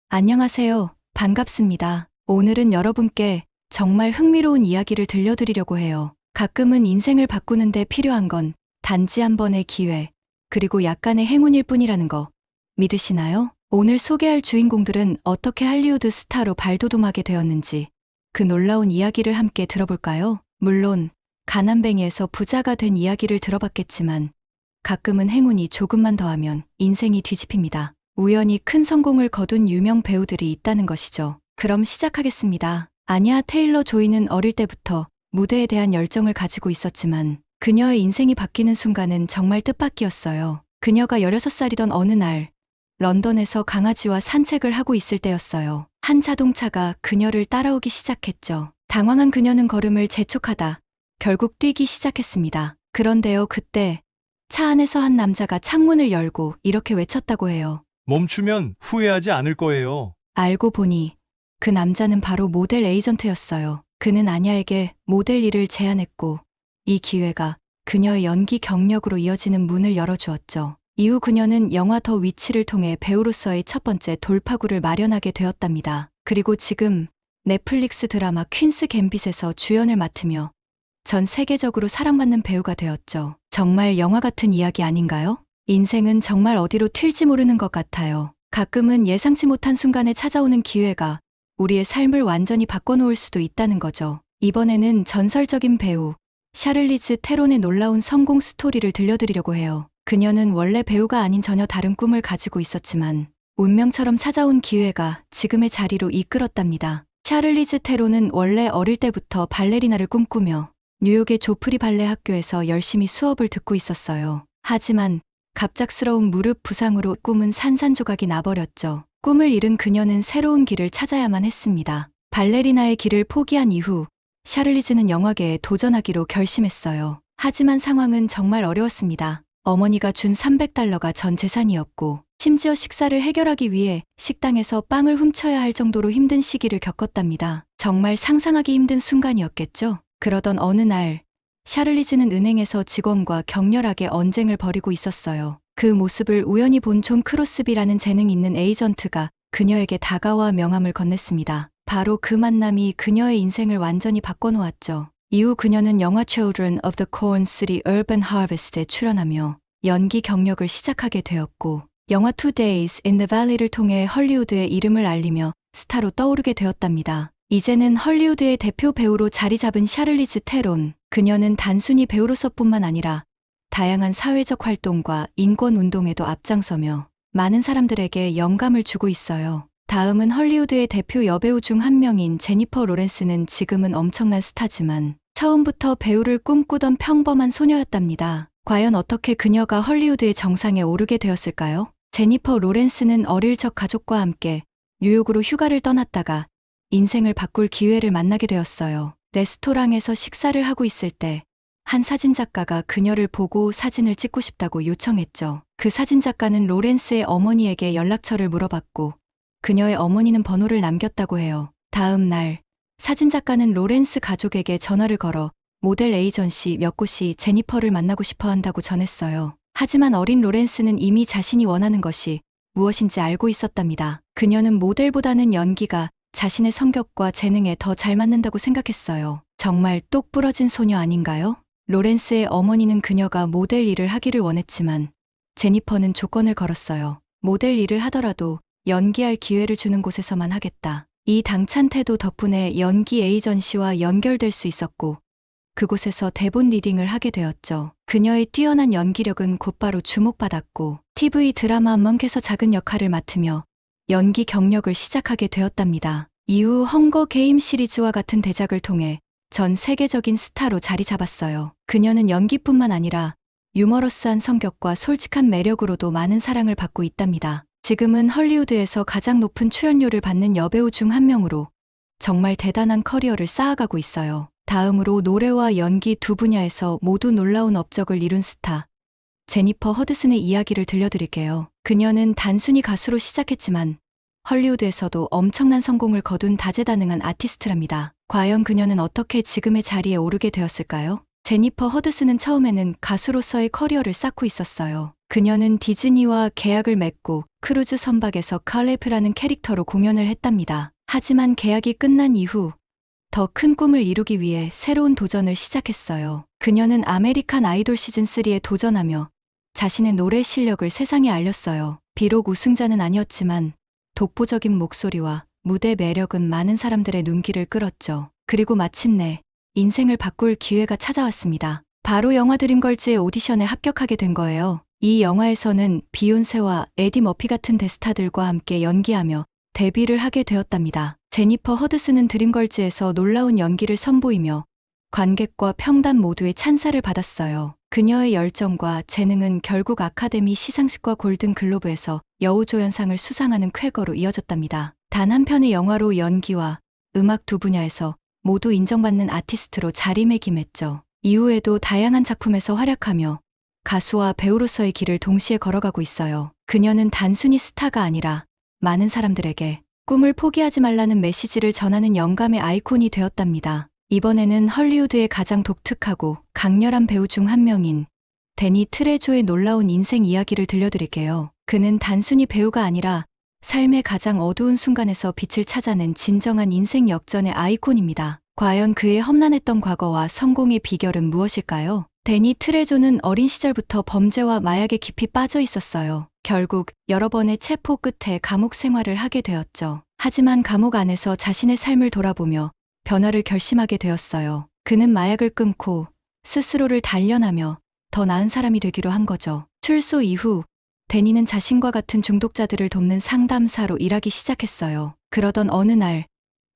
안녕하세요. 반갑습니다. 오늘은 여러분께 정말 흥미로운 이야기를 들려드리려고 해요. 가끔은 인생을 바꾸는데 필요한 건 단지 한 번의 기회, 그리고 약간의 행운일 뿐이라는 거 믿으시나요? 오늘 소개할 주인공들은 어떻게 할리우드 스타로 발돋움하게 되었는지 그 놀라운 이야기를 함께 들어볼까요? 물론 가난뱅이에서 부자가 된 이야기를 들어봤겠지만 가끔은 행운이 조금만 더하면 인생이 뒤집힙니다. 우연히 큰 성공을 거둔 유명 배우들이 있다는 것이죠. 그럼 시작하겠습니다. 아냐 테일러 조이는 어릴 때부터 무대에 대한 열정을 가지고 있었지만 그녀의 인생이 바뀌는 순간은 정말 뜻밖이었어요. 그녀가 16살이던 어느 날 런던에서 강아지와 산책을 하고 있을 때였어요. 한 자동차가 그녀를 따라오기 시작했죠. 당황한 그녀는 걸음을 재촉하다 결국 뛰기 시작했습니다. 그런데요, 그때 차 안에서 한 남자가 창문을 열고 이렇게 외쳤다고 해요. 멈추면 후회하지 않을 거예요. 알고 보니 그 남자는 바로 모델 에이전트였어요. 그는 아냐에게 모델 일을 제안했고 이 기회가 그녀의 연기 경력으로 이어지는 문을 열어주었죠. 이후 그녀는 영화 더 위치를 통해 배우로서의 첫 번째 돌파구를 마련하게 되었답니다. 그리고 지금 넷플릭스 드라마 퀸스 갬빗에서 주연을 맡으며 전 세계적으로 사랑받는 배우가 되었죠. 정말 영화 같은 이야기 아닌가요? 인생은 정말 어디로 튈지 모르는 것 같아요. 가끔은 예상치 못한 순간에 찾아오는 기회가 우리의 삶을 완전히 바꿔놓을 수도 있다는 거죠. 이번에는 전설적인 배우 샤를리즈 테론의 놀라운 성공 스토리를 들려드리려고 해요. 그녀는 원래 배우가 아닌 전혀 다른 꿈을 가지고 있었지만 운명처럼 찾아온 기회가 지금의 자리로 이끌었답니다. 샤를리즈 테론은 원래 어릴 때부터 발레리나를 꿈꾸며 뉴욕의 조프리 발레 학교에서 열심히 수업을 듣고 있었어요. 하지만 갑작스러운 무릎 부상으로 꿈은 산산조각이 나버렸죠. 꿈을 잃은 그녀는 새로운 길을 찾아야만 했습니다. 발레리나의 길을 포기한 이후 샤를리즈는 영화계에 도전하기로 결심했어요. 하지만 상황은 정말 어려웠습니다. 어머니가 준 $300가 전 재산이었고 심지어 식사를 해결하기 위해 식당에서 빵을 훔쳐야 할 정도로 힘든 시기를 겪었답니다. 정말 상상하기 힘든 순간이었겠죠? 그러던 어느 날 샤를리즈는 은행에서 직원과 격렬하게 언쟁을 벌이고 있었어요. 그 모습을 우연히 본 존 크로스비라는 재능 있는 에이전트가 그녀에게 다가와 명함을 건넸습니다. 바로 그 만남이 그녀의 인생을 완전히 바꿔놓았죠. 이후 그녀는 영화 Children of the Corn 3 Urban Harvest에 출연하며 연기 경력을 시작하게 되었고 영화 Two Days in the Valley를 통해 헐리우드의 이름을 알리며 스타로 떠오르게 되었답니다. 이제는 헐리우드의 대표 배우로 자리 잡은 샤를리즈 테론. 그녀는 단순히 배우로서뿐만 아니라 다양한 사회적 활동과 인권운동에도 앞장서며 많은 사람들에게 영감을 주고 있어요. 다음은 헐리우드의 대표 여배우 중 한 명인 제니퍼 로렌스는 지금은 엄청난 스타지만 처음부터 배우를 꿈꾸던 평범한 소녀였답니다. 과연 어떻게 그녀가 헐리우드의 정상에 오르게 되었을까요? 제니퍼 로렌스는 어릴 적 가족과 함께 뉴욕으로 휴가를 떠났다가 인생을 바꿀 기회를 만나게 되었어요. 레스토랑에서 식사를 하고 있을 때 한 사진작가가 그녀를 보고 사진을 찍고 싶다고 요청했죠. 그 사진작가는 로렌스의 어머니에게 연락처를 물어봤고 그녀의 어머니는 번호를 남겼다고 해요. 다음 날 사진작가는 로렌스 가족에게 전화를 걸어 모델 에이전시 몇 곳이 제니퍼를 만나고 싶어 한다고 전했어요. 하지만 어린 로렌스는 이미 자신이 원하는 것이 무엇인지 알고 있었답니다. 그녀는 모델보다는 연기가 자신의 성격과 재능에 더 잘 맞는다고 생각했어요. 정말 똑부러진 소녀 아닌가요? 로렌스의 어머니는 그녀가 모델 일을 하기를 원했지만 제니퍼는 조건을 걸었어요. 모델 일을 하더라도 연기할 기회를 주는 곳에서만 하겠다. 이 당찬 태도 덕분에 연기 에이전시와 연결될 수 있었고 그곳에서 대본 리딩을 하게 되었죠. 그녀의 뛰어난 연기력은 곧바로 주목받았고 TV 드라마 먼크에서 작은 역할을 맡으며 연기 경력을 시작하게 되었답니다. 이후 헝거 게임 시리즈와 같은 대작을 통해 전 세계적인 스타로 자리 잡았어요. 그녀는 연기뿐만 아니라 유머러스한 성격과 솔직한 매력으로도 많은 사랑을 받고 있답니다. 지금은 헐리우드에서 가장 높은 출연료를 받는 여배우 중 한 명으로 정말 대단한 커리어를 쌓아가고 있어요. 다음으로 노래와 연기 두 분야에서 모두 놀라운 업적을 이룬 스타 제니퍼 허드슨의 이야기를 들려드릴게요. 그녀는 단순히 가수로 시작했지만 헐리우드에서도 엄청난 성공을 거둔 다재다능한 아티스트랍니다. 과연 그녀는 어떻게 지금의 자리에 오르게 되었을까요? 제니퍼 허드슨은 처음에는 가수로서의 커리어를 쌓고 있었어요. 그녀는 디즈니와 계약을 맺고 크루즈 선박에서 칼레프라는 캐릭터로 공연을 했답니다. 하지만 계약이 끝난 이후 더 큰 꿈을 이루기 위해 새로운 도전을 시작했어요. 그녀는 아메리칸 아이돌 시즌3에 도전하며 자신의 노래 실력을 세상에 알렸어요. 비록 우승자는 아니었지만 독보적인 목소리와 무대 매력은 많은 사람들의 눈길을 끌었죠. 그리고 마침내 인생을 바꿀 기회가 찾아왔습니다. 바로 영화 드림걸즈의 오디션에 합격하게 된 거예요. 이 영화에서는 비욘세와 에디 머피 같은 대스타들과 함께 연기하며 데뷔를 하게 되었답니다. 제니퍼 허드슨은 드림걸즈에서 놀라운 연기를 선보이며 관객과 평단 모두의 찬사를 받았어요. 그녀의 열정과 재능은 결국 아카데미 시상식과 골든 글로브에서 여우조연상을 수상하는 쾌거로 이어졌답니다. 단 한 편의 영화로 연기와 음악 두 분야에서 모두 인정받는 아티스트로 자리매김했죠. 이후에도 다양한 작품에서 활약하며 가수와 배우로서의 길을 동시에 걸어가고 있어요. 그녀는 단순히 스타가 아니라 많은 사람들에게 꿈을 포기하지 말라는 메시지를 전하는 영감의 아이콘이 되었답니다. 이번에는 헐리우드의 가장 독특하고 강렬한 배우 중 한 명인 데니 트레조의 놀라운 인생 이야기를 들려드릴게요. 그는 단순히 배우가 아니라 삶의 가장 어두운 순간에서 빛을 찾아낸 진정한 인생 역전의 아이콘입니다. 과연 그의 험난했던 과거와 성공의 비결은 무엇일까요? 데니 트레조는 어린 시절부터 범죄와 마약에 깊이 빠져 있었어요. 결국 여러 번의 체포 끝에 감옥 생활을 하게 되었죠. 하지만 감옥 안에서 자신의 삶을 돌아보며 변화를 결심하게 되었어요. 그는 마약을 끊고 스스로를 단련하며 더 나은 사람이 되기로 한 거죠. 출소 이후 데니는 자신과 같은 중독자들을 돕는 상담사로 일하기 시작했어요. 그러던 어느 날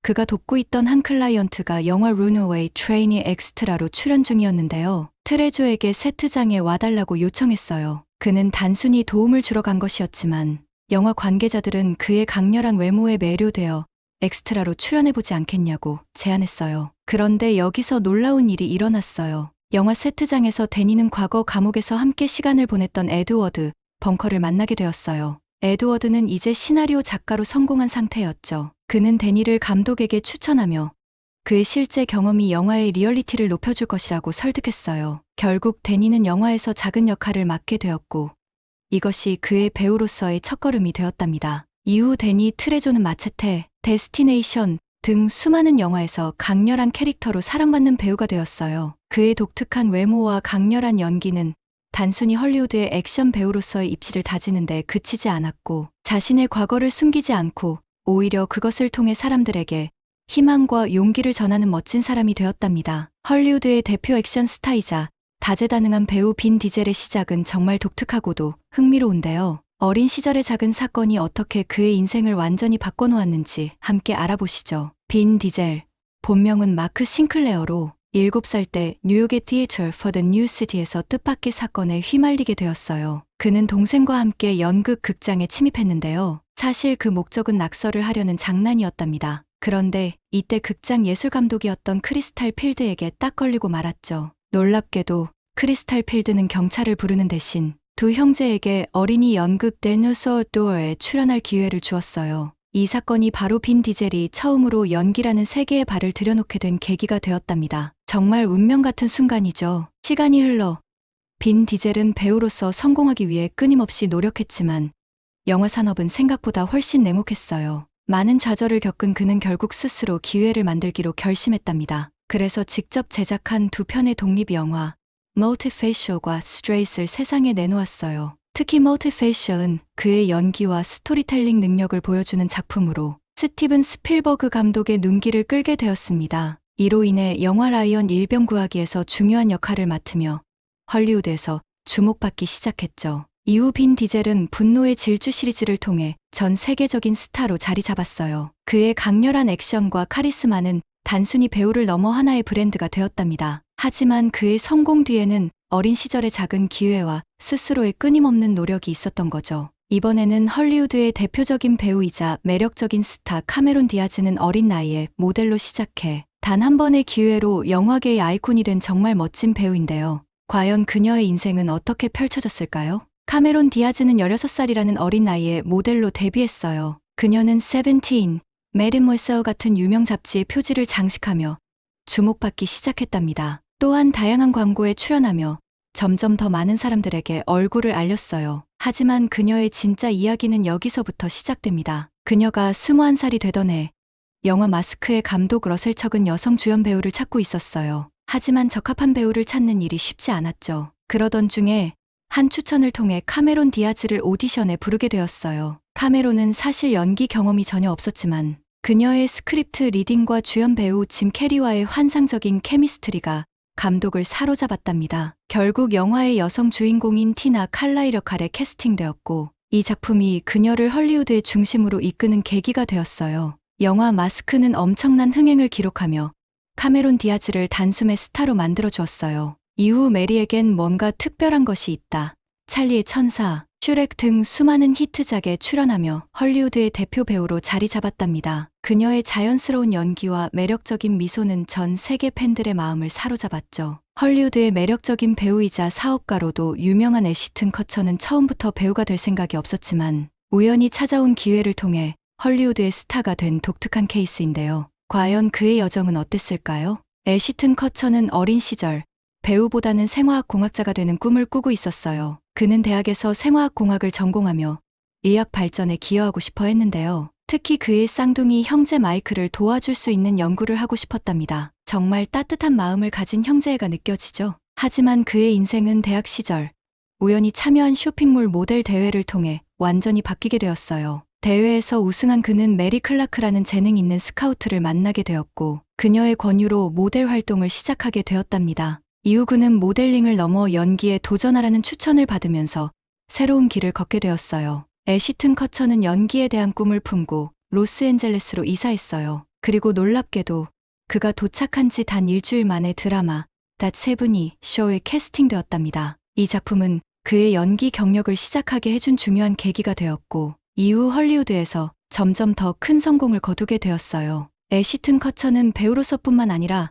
그가 돕고 있던 한 클라이언트가 영화 룬어웨이 트레이니 엑스트라로 출연 중이었는데요. 트레조에게 세트장에 와달라고 요청했어요. 그는 단순히 도움을 주러 간 것이었지만 영화 관계자들은 그의 강렬한 외모에 매료되어 엑스트라로 출연해보지 않겠냐고 제안했어요. 그런데 여기서 놀라운 일이 일어났어요. 영화 세트장에서 데니는 과거 감옥에서 함께 시간을 보냈던 에드워드 벙커를 만나게 되었어요. 에드워드는 이제 시나리오 작가로 성공한 상태였죠. 그는 데니를 감독에게 추천하며 그의 실제 경험이 영화의 리얼리티를 높여줄 것이라고 설득했어요. 결국 데니는 영화에서 작은 역할을 맡게 되었고 이것이 그의 배우로서의 첫걸음이 되었답니다. 이후 데니 트레조는 마체테, 데스티네이션 등 수많은 영화에서 강렬한 캐릭터로 사랑받는 배우가 되었어요. 그의 독특한 외모와 강렬한 연기는 단순히 헐리우드의 액션 배우로서의 입지를 다지는 데 그치지 않았고 자신의 과거를 숨기지 않고 오히려 그것을 통해 사람들에게 희망과 용기를 전하는 멋진 사람이 되었답니다. 헐리우드의 대표 액션 스타이자 다재다능한 배우 빈 디젤의 시작은 정말 독특하고도 흥미로운데요. 어린 시절의 작은 사건이 어떻게 그의 인생을 완전히 바꿔놓았는지 함께 알아보시죠. 빈 디젤, 본명은 마크 싱클레어로 7살 때 뉴욕의 Theatre for the New City에서 뜻밖의 사건에 휘말리게 되었어요. 그는 동생과 함께 연극 극장에 침입했는데요. 사실 그 목적은 낙서를 하려는 장난이었답니다. 그런데 이때 극장 예술감독이었던 크리스탈 필드에게 딱 걸리고 말았죠. 놀랍게도 크리스탈 필드는 경찰을 부르는 대신 두 형제에게 어린이 연극 데노서 도어에 출연할 기회를 주었어요. 이 사건이 바로 빈 디젤이 처음으로 연기라는 세계에 발을 들여놓게 된 계기가 되었답니다. 정말 운명 같은 순간이죠. 시간이 흘러 빈 디젤은 배우로서 성공하기 위해 끊임없이 노력했지만 영화 산업은 생각보다 훨씬 냉혹했어요. 많은 좌절을 겪은 그는 결국 스스로 기회를 만들기로 결심했답니다. 그래서 직접 제작한 두 편의 독립영화 Multifacial과 Straight을 세상에 내놓았어요. 특히 Multifacial은 그의 연기와 스토리텔링 능력을 보여주는 작품으로 스티븐 스필버그 감독의 눈길을 끌게 되었습니다. 이로 인해 영화 라이언 일병 구하기에서 중요한 역할을 맡으며 헐리우드에서 주목받기 시작했죠. 이후 빈 디젤은 분노의 질주 시리즈를 통해 전 세계적인 스타로 자리 잡았어요. 그의 강렬한 액션과 카리스마는 단순히 배우를 넘어 하나의 브랜드가 되었답니다. 하지만 그의 성공 뒤에는 어린 시절의 작은 기회와 스스로의 끊임없는 노력이 있었던 거죠. 이번에는 헐리우드의 대표적인 배우이자 매력적인 스타 카메론 디아즈는 어린 나이에 모델로 시작해 단 한 번의 기회로 영화계의 아이콘이 된 정말 멋진 배우인데요. 과연 그녀의 인생은 어떻게 펼쳐졌을까요? 카메론 디아즈는 16살이라는 어린 나이에 모델로 데뷔했어요. 그녀는 세븐틴, 메리모셀 같은 유명 잡지의 표지를 장식하며 주목받기 시작했답니다. 또한 다양한 광고에 출연하며 점점 더 많은 사람들에게 얼굴을 알렸어요. 하지만 그녀의 진짜 이야기는 여기서부터 시작됩니다. 그녀가 21살이 되던 해 영화 마스크의 감독 러셀 척은 여성 주연 배우를 찾고 있었어요. 하지만 적합한 배우를 찾는 일이 쉽지 않았죠. 그러던 중에 한 추천을 통해 카메론 디아즈를 오디션에 부르게 되었어요. 카메론은 사실 연기 경험이 전혀 없었지만 그녀의 스크립트 리딩과 주연 배우 짐 캐리와의 환상적인 케미스트리가 감독을 사로잡았답니다. 결국 영화의 여성 주인공인 티나 칼라일 역할에 캐스팅되었고 이 작품이 그녀를 헐리우드의 중심으로 이끄는 계기가 되었어요. 영화 마스크는 엄청난 흥행을 기록하며 카메론 디아즈를 단숨에 스타로 만들어 주었어요. 이후 메리에겐 뭔가 특별한 것이 있다, 찰리의 천사, 슈렉 등 수많은 히트작에 출연하며 헐리우드의 대표 배우로 자리 잡았답니다. 그녀의 자연스러운 연기와 매력적인 미소는 전 세계 팬들의 마음을 사로잡았죠. 헐리우드의 매력적인 배우이자 사업가로도 유명한 애쉬튼 커처는 처음부터 배우가 될 생각이 없었지만 우연히 찾아온 기회를 통해 헐리우드의 스타가 된 독특한 케이스인데요. 과연 그의 여정은 어땠을까요? 애쉬튼 커처는 어린 시절 배우보다는 생화학공학자가 되는 꿈을 꾸고 있었어요. 그는 대학에서 생화학공학을 전공하며 의학 발전에 기여하고 싶어 했는데요. 특히 그의 쌍둥이 형제 마이클을 도와줄 수 있는 연구를 하고 싶었답니다. 정말 따뜻한 마음을 가진 형제애가 느껴지죠. 하지만 그의 인생은 대학 시절 우연히 참여한 쇼핑몰 모델 대회를 통해 완전히 바뀌게 되었어요. 대회에서 우승한 그는 메리 클라크라는 재능 있는 스카우트를 만나게 되었고 그녀의 권유로 모델 활동을 시작하게 되었답니다. 이후 그는 모델링을 넘어 연기에 도전하라는 추천을 받으면서 새로운 길을 걷게 되었어요. 애쉬튼 커처는 연기에 대한 꿈을 품고 로스앤젤레스로 이사했어요. 그리고 놀랍게도 그가 도착한 지 단 일주일 만에 드라마 That 70 쇼에 캐스팅되었답니다. 이 작품은 그의 연기 경력을 시작하게 해준 중요한 계기가 되었고 이후 헐리우드에서 점점 더 큰 성공을 거두게 되었어요. 애쉬튼 커처는 배우로서뿐만 아니라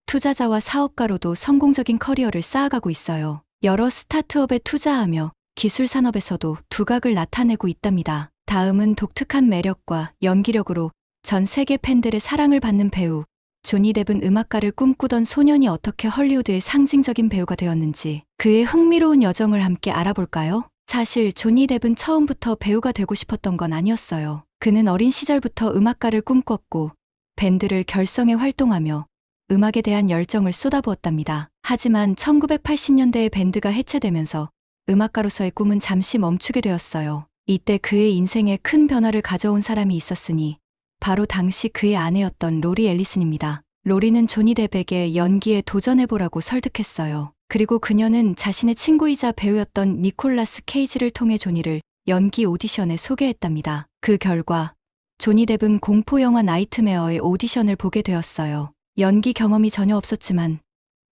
투자자와 사업가로도 성공적인 커리어를 쌓아가고 있어요. 여러 스타트업에 투자하며 기술 산업에서도 두각을 나타내고 있답니다. 다음은 독특한 매력과 연기력으로 전 세계 팬들의 사랑을 받는 배우 조니 뎁은 음악가를 꿈꾸던 소년이 어떻게 헐리우드의 상징적인 배우가 되었는지 그의 흥미로운 여정을 함께 알아볼까요? 사실 조니 뎁은 처음부터 배우가 되고 싶었던 건 아니었어요. 그는 어린 시절부터 음악가를 꿈꿨고 밴드를 결성해 활동하며 음악에 대한 열정을 쏟아부었답니다. 하지만 1980년대에 밴드가 해체되면서 음악가로서의 꿈은 잠시 멈추게 되었어요. 이때 그의 인생에 큰 변화를 가져온 사람이 있었으니 바로 당시 그의 아내였던 로리 앨리슨입니다. 로리는 조니 뎁에게 연기에 도전해보라고 설득했어요. 그리고 그녀는 자신의 친구이자 배우였던 니콜라스 케이지를 통해 조니를 연기 오디션에 소개했답니다. 그 결과 조니 뎁은 공포영화 나이트메어의 오디션을 보게 되었어요. 연기 경험이 전혀 없었지만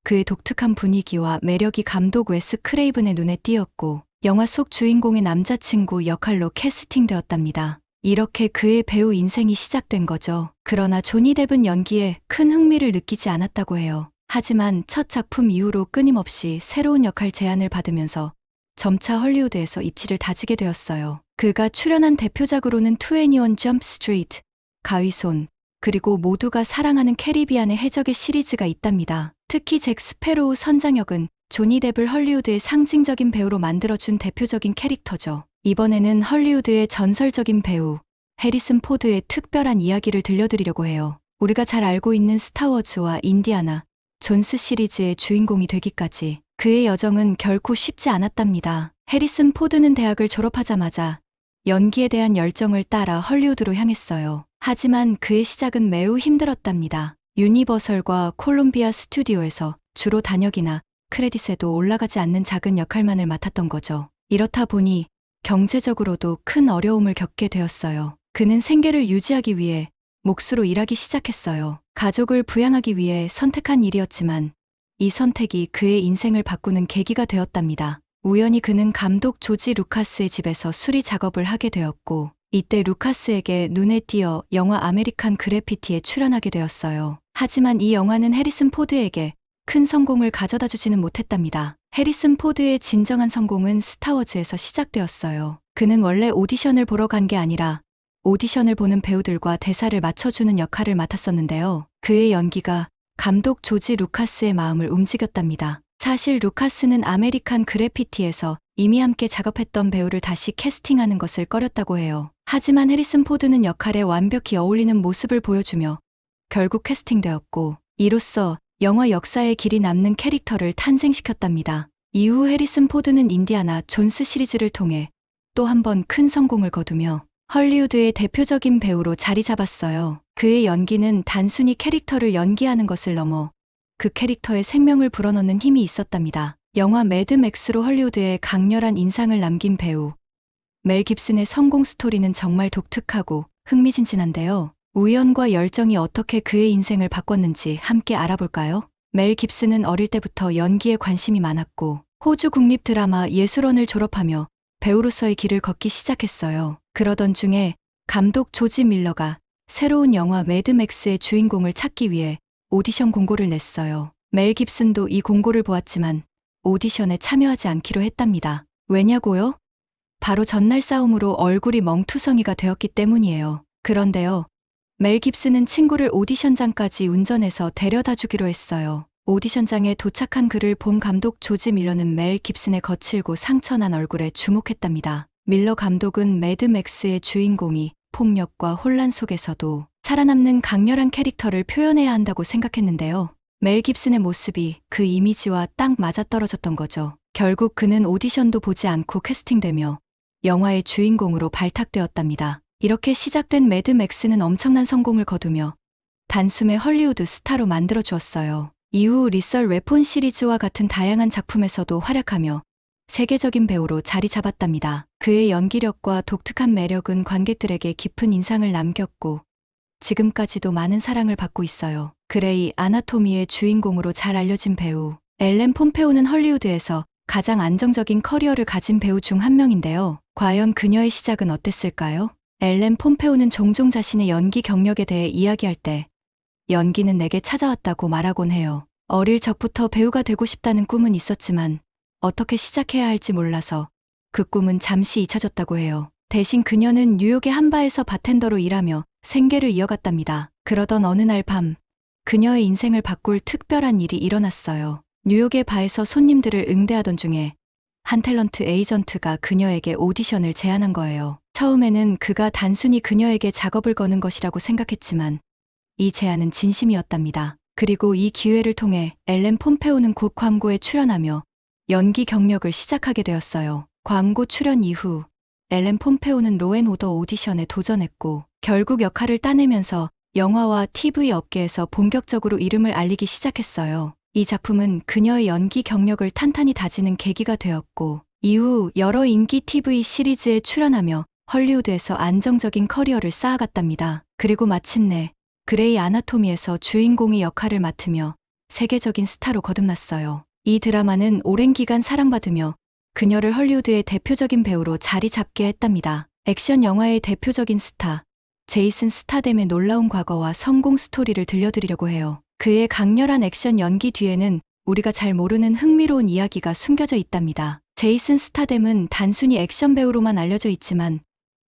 그의 독특한 분위기와 매력이 감독 웨스 크레이븐의 눈에 띄었고 영화 속 주인공의 남자친구 역할로 캐스팅되었답니다. 이렇게 그의 배우 인생이 시작된 거죠. 그러나 조니 뎁은 연기에 큰 흥미를 느끼지 않았다고 해요. 하지만 첫 작품 이후로 끊임없이 새로운 역할 제안을 받으면서 점차 헐리우드에서 입지를 다지게 되었어요. 그가 출연한 대표작으로는 21 점프 스트리트, 가위손, 그리고 모두가 사랑하는 캐리비안의 해적의 시리즈가 있답니다. 특히 잭 스페로우 선장역은 조니 뎁을 헐리우드의 상징적인 배우로 만들어준 대표적인 캐릭터죠. 이번에는 헐리우드의 전설적인 배우 해리슨 포드의 특별한 이야기를 들려드리려고 해요. 우리가 잘 알고 있는 스타워즈와 인디아나 존스 시리즈의 주인공이 되기까지 그의 여정은 결코 쉽지 않았답니다. 해리슨 포드는 대학을 졸업하자마자 연기에 대한 열정을 따라 헐리우드로 향했어요. 하지만 그의 시작은 매우 힘들었답니다. 유니버설과 콜롬비아 스튜디오에서 주로 단역이나 크레딧에도 올라가지 않는 작은 역할만을 맡았던 거죠. 이렇다 보니 경제적으로도 큰 어려움을 겪게 되었어요. 그는 생계를 유지하기 위해 몫으로 일하기 시작했어요. 가족을 부양하기 위해 선택한 일이었지만 이 선택이 그의 인생을 바꾸는 계기가 되었답니다. 우연히 그는 감독 조지 루카스의 집에서 수리 작업을 하게 되었고 이때 루카스에게 눈에 띄어 영화 아메리칸 그래피티에 출연하게 되었어요. 하지만 이 영화는 해리슨 포드에게 큰 성공을 가져다 주지는 못했답니다. 해리슨 포드의 진정한 성공은 스타워즈에서 시작되었어요. 그는 원래 오디션을 보러 간 게 아니라 오디션을 보는 배우들과 대사를 맞춰주는 역할을 맡았었는데요. 그의 연기가 감독 조지 루카스의 마음을 움직였답니다. 사실 루카스는 아메리칸 그래피티에서 이미 함께 작업했던 배우를 다시 캐스팅하는 것을 꺼렸다고 해요. 하지만 해리슨 포드는 역할에 완벽히 어울리는 모습을 보여주며 결국 캐스팅되었고, 이로써 영화 역사에 길이 남는 캐릭터를 탄생시켰답니다. 이후 해리슨 포드는 인디아나 존스 시리즈를 통해 또 한 번 큰 성공을 거두며 헐리우드의 대표적인 배우로 자리 잡았어요. 그의 연기는 단순히 캐릭터를 연기하는 것을 넘어 그 캐릭터의 생명을 불어넣는 힘이 있었답니다. 영화 매드맥스로 헐리우드에 강렬한 인상을 남긴 배우 멜 깁슨의 성공 스토리는 정말 독특하고 흥미진진한데요. 우연과 열정이 어떻게 그의 인생을 바꿨는지 함께 알아볼까요? 멜 깁슨은 어릴 때부터 연기에 관심이 많았고 호주 국립 드라마 예술원을 졸업하며 배우로서의 길을 걷기 시작했어요. 그러던 중에 감독 조지 밀러가 새로운 영화 매드맥스의 주인공을 찾기 위해 오디션 공고를 냈어요. 멜 깁슨도 이 공고를 보았지만 오디션에 참여하지 않기로 했답니다. 왜냐고요? 바로 전날 싸움으로 얼굴이 멍투성이가 되었기 때문이에요. 그런데요, 멜 깁슨은 친구를 오디션장까지 운전해서 데려다 주기로 했어요. 오디션장에 도착한 그를 본 감독 조지 밀러는 멜 깁슨의 거칠고 상처난 얼굴에 주목했답니다. 밀러 감독은 매드맥스의 주인공이 폭력과 혼란 속에서도 살아남는 강렬한 캐릭터를 표현해야 한다고 생각했는데요. 멜 깁슨의 모습이 그 이미지와 딱 맞아떨어졌던 거죠. 결국 그는 오디션도 보지 않고 캐스팅되며 영화의 주인공으로 발탁되었답니다. 이렇게 시작된 매드맥스는 엄청난 성공을 거두며 단숨에 헐리우드 스타로 만들어 주었어요. 이후 리설 웨폰 시리즈와 같은 다양한 작품에서도 활약하며 세계적인 배우로 자리 잡았답니다. 그의 연기력과 독특한 매력은 관객들에게 깊은 인상을 남겼고 지금까지도 많은 사랑을 받고 있어요. 그레이 아나토미의 주인공으로 잘 알려진 배우 엘렌 폼페오는 헐리우드에서 가장 안정적인 커리어를 가진 배우 중 한 명인데요. 과연 그녀의 시작은 어땠을까요? 엘렌 폼페오는 종종 자신의 연기 경력에 대해 이야기할 때 연기는 내게 찾아왔다고 말하곤 해요. 어릴 적부터 배우가 되고 싶다는 꿈은 있었지만 어떻게 시작해야 할지 몰라서 그 꿈은 잠시 잊혀졌다고 해요. 대신 그녀는 뉴욕의 한 바에서 바텐더로 일하며 생계를 이어갔답니다. 그러던 어느 날 밤, 그녀의 인생을 바꿀 특별한 일이 일어났어요. 뉴욕의 바에서 손님들을 응대하던 중에 한 탤런트 에이전트가 그녀에게 오디션을 제안한 거예요. 처음에는 그가 단순히 그녀에게 작업을 거는 것이라고 생각했지만 이 제안은 진심이었답니다. 그리고 이 기회를 통해 엘렌 폼페오는 곧 광고에 출연하며 연기 경력을 시작하게 되었어요. 광고 출연 이후 엘렌 폼페오는 로앤오더 오디션에 도전했고 결국 역할을 따내면서 영화와 TV 업계에서 본격적으로 이름을 알리기 시작했어요. 이 작품은 그녀의 연기 경력을 탄탄히 다지는 계기가 되었고 이후 여러 인기 TV 시리즈에 출연하며 헐리우드에서 안정적인 커리어를 쌓아갔답니다. 그리고 마침내 그레이 아나토미에서 주인공의 역할을 맡으며 세계적인 스타로 거듭났어요. 이 드라마는 오랜 기간 사랑받으며 그녀를 헐리우드의 대표적인 배우로 자리 잡게 했답니다. 액션 영화의 대표적인 스타, 제이슨 스타뎀의 놀라운 과거와 성공 스토리를 들려드리려고 해요. 그의 강렬한 액션 연기 뒤에는 우리가 잘 모르는 흥미로운 이야기가 숨겨져 있답니다. 제이슨 스타뎀은 단순히 액션 배우로만 알려져 있지만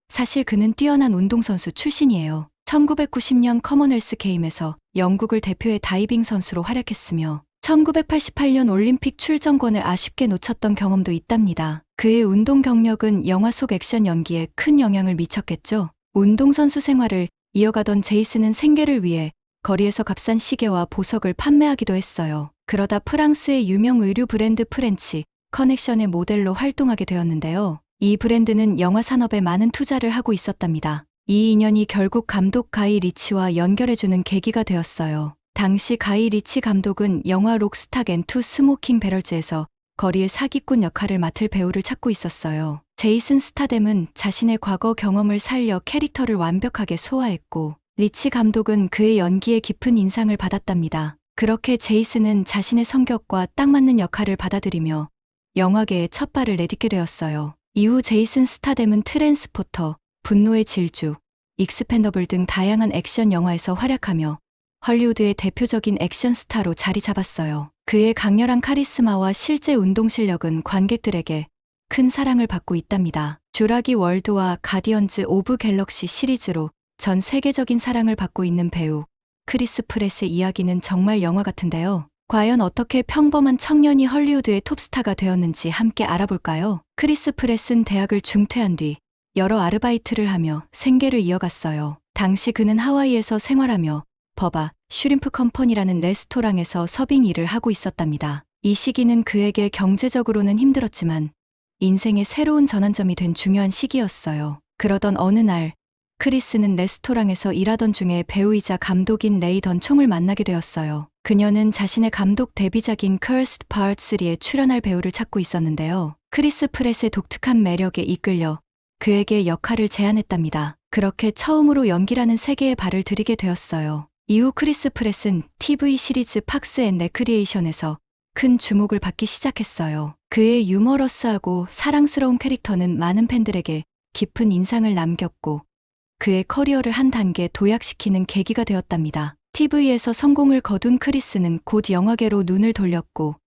사실 그는 뛰어난 운동선수 출신이에요. 1990년 커먼웰스 게임에서 영국을 대표해 다이빙 선수로 활약했으며 1988년 올림픽 출전권을 아쉽게 놓쳤던 경험도 있답니다. 그의 운동 경력은 영화 속 액션 연기에 큰 영향을 미쳤겠죠. 운동선수 생활을 이어가던 제이슨은 생계를 위해 거리에서 값싼 시계와 보석을 판매하기도 했어요. 그러다 프랑스의 유명 의류 브랜드 프렌치 커넥션의 모델로 활동하게 되었는데요. 이 브랜드는 영화 산업에 많은 투자를 하고 있었답니다. 이 인연이 결국 감독 가이 리치와 연결해주는 계기가 되었어요. 당시 가이 리치 감독은 영화 록스탁 앤투 스모킹 배럴즈에서 거리의 사기꾼 역할을 맡을 배우를 찾고 있었어요. 제이슨 스타뎀은 자신의 과거 경험을 살려 캐릭터를 완벽하게 소화했고 리치 감독은 그의 연기에 깊은 인상을 받았답니다. 그렇게 제이슨은 자신의 성격과 딱 맞는 역할을 받아들이며 영화계에 첫 발을 내딛게 되었어요. 이후 제이슨 스타뎀은 트랜스포터, 분노의 질주, 익스펜더블 등 다양한 액션 영화에서 활약하며 헐리우드의 대표적인 액션 스타로 자리 잡았어요. 그의 강렬한 카리스마와 실제 운동 실력은 관객들에게 큰 사랑을 받고 있답니다. 쥬라기 월드와 가디언즈 오브 갤럭시 시리즈로 전 세계적인 사랑을 받고 있는 배우 크리스 프렛의 이야기는 정말 영화 같은데요. 과연 어떻게 평범한 청년이 헐리우드의 톱스타가 되었는지 함께 알아볼까요? 크리스 프렛은 대학을 중퇴한 뒤 여러 아르바이트를 하며 생계를 이어갔어요. 당시 그는 하와이에서 생활하며 버바 슈림프 컴퍼니라는 레스토랑에서 서빙 일을 하고 있었답니다. 이 시기는 그에게 경제적으로는 힘들었지만 인생의 새로운 전환점이 된 중요한 시기였어요. 그러던 어느 날 크리스는 레스토랑에서 일하던 중에 배우이자 감독인 레이 던총을 만나게 되었어요. 그녀는 자신의 감독 데뷔작인 Cursed Part 3에 출연할 배우를 찾고 있었는데요. 크리스 프렛의 독특한 매력에 이끌려 그에게 역할을 제안했답니다. 그렇게 처음으로 연기라는 세계에 발을 들이게 되었어요. 이후 크리스 프렛은 TV 시리즈 팍스 앤 레크리에이션에서 큰 주목을 받기 시작했어요. 그의 유머러스하고 사랑스러운 캐릭터는 많은 팬들에게 깊은 인상을 남겼고 그의 커리어를 한 단계 도약시키는 계기가 되었답니다. TV에서 성공을 거둔 크리스는 곧 영화계로 눈을 돌렸고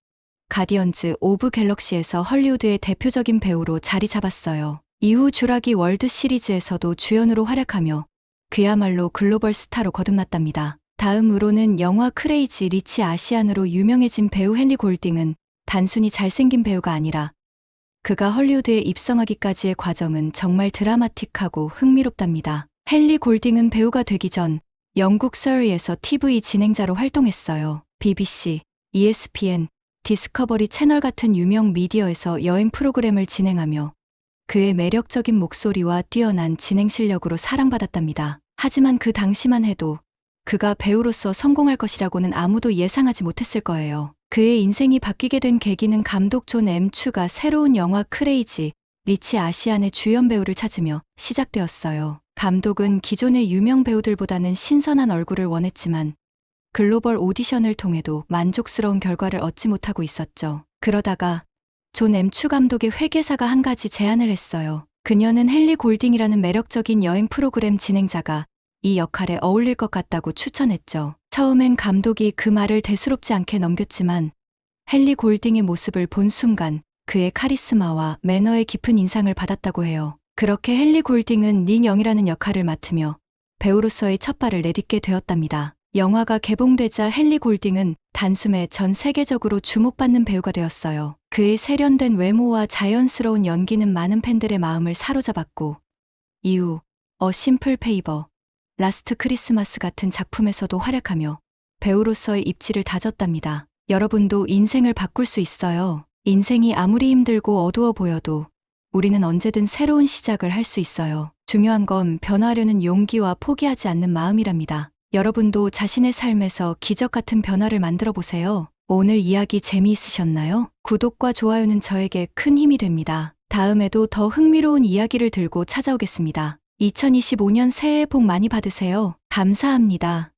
가디언즈 오브 갤럭시에서 헐리우드의 대표적인 배우로 자리 잡았어요. 이후 쥬라기 월드 시리즈에서도 주연으로 활약하며 그야말로 글로벌 스타로 거듭났답니다. 다음으로는 영화 크레이지 리치 아시안으로 유명해진 배우 헨리 골딩은 단순히 잘생긴 배우가 아니라 그가 헐리우드에 입성하기까지의 과정은 정말 드라마틱하고 흥미롭답니다. 헨리 골딩은 배우가 되기 전 영국 서리에서 TV 진행자로 활동했어요. BBC, ESPN, 디스커버리 채널 같은 유명 미디어에서 여행 프로그램을 진행하며 그의 매력적인 목소리와 뛰어난 진행 실력으로 사랑받았답니다. 하지만 그 당시만 해도 그가 배우로서 성공할 것이라고는 아무도 예상하지 못했을 거예요. 그의 인생이 바뀌게 된 계기는 감독 존 엠추가 새로운 영화 크레이지 리치 아시안의 주연 배우를 찾으며 시작되었어요. 감독은 기존의 유명 배우들보다는 신선한 얼굴을 원했지만 글로벌 오디션을 통해도 만족스러운 결과를 얻지 못하고 있었죠. 그러다가 존 엠추 감독의 회계사가 한 가지 제안을 했어요. 그녀는 헨리 골딩이라는 매력적인 여행 프로그램 진행자가 이 역할에 어울릴 것 같다고 추천했죠. 처음엔 감독이 그 말을 대수롭지 않게 넘겼지만 헨리 골딩의 모습을 본 순간 그의 카리스마와 매너에 깊은 인상을 받았다고 해요. 그렇게 헨리 골딩은 닉 영이라는 역할을 맡으며 배우로서의 첫 발을 내딛게 되었답니다. 영화가 개봉되자 헨리 골딩은 단숨에 전 세계적으로 주목받는 배우가 되었어요. 그의 세련된 외모와 자연스러운 연기는 많은 팬들의 마음을 사로잡았고 이후 어 심플 페이버, 라스트 크리스마스 같은 작품에서도 활약하며 배우로서의 입지를 다졌답니다. 여러분도 인생을 바꿀 수 있어요. 인생이 아무리 힘들고 어두워 보여도 우리는 언제든 새로운 시작을 할 수 있어요. 중요한 건 변화하려는 용기와 포기하지 않는 마음이랍니다. 여러분도 자신의 삶에서 기적 같은 변화를 만들어 보세요. 오늘 이야기 재미있으셨나요? 구독과 좋아요는 저에게 큰 힘이 됩니다. 다음에도 더 흥미로운 이야기를 들고 찾아오겠습니다. 2025년 새해 복 많이 받으세요. 감사합니다.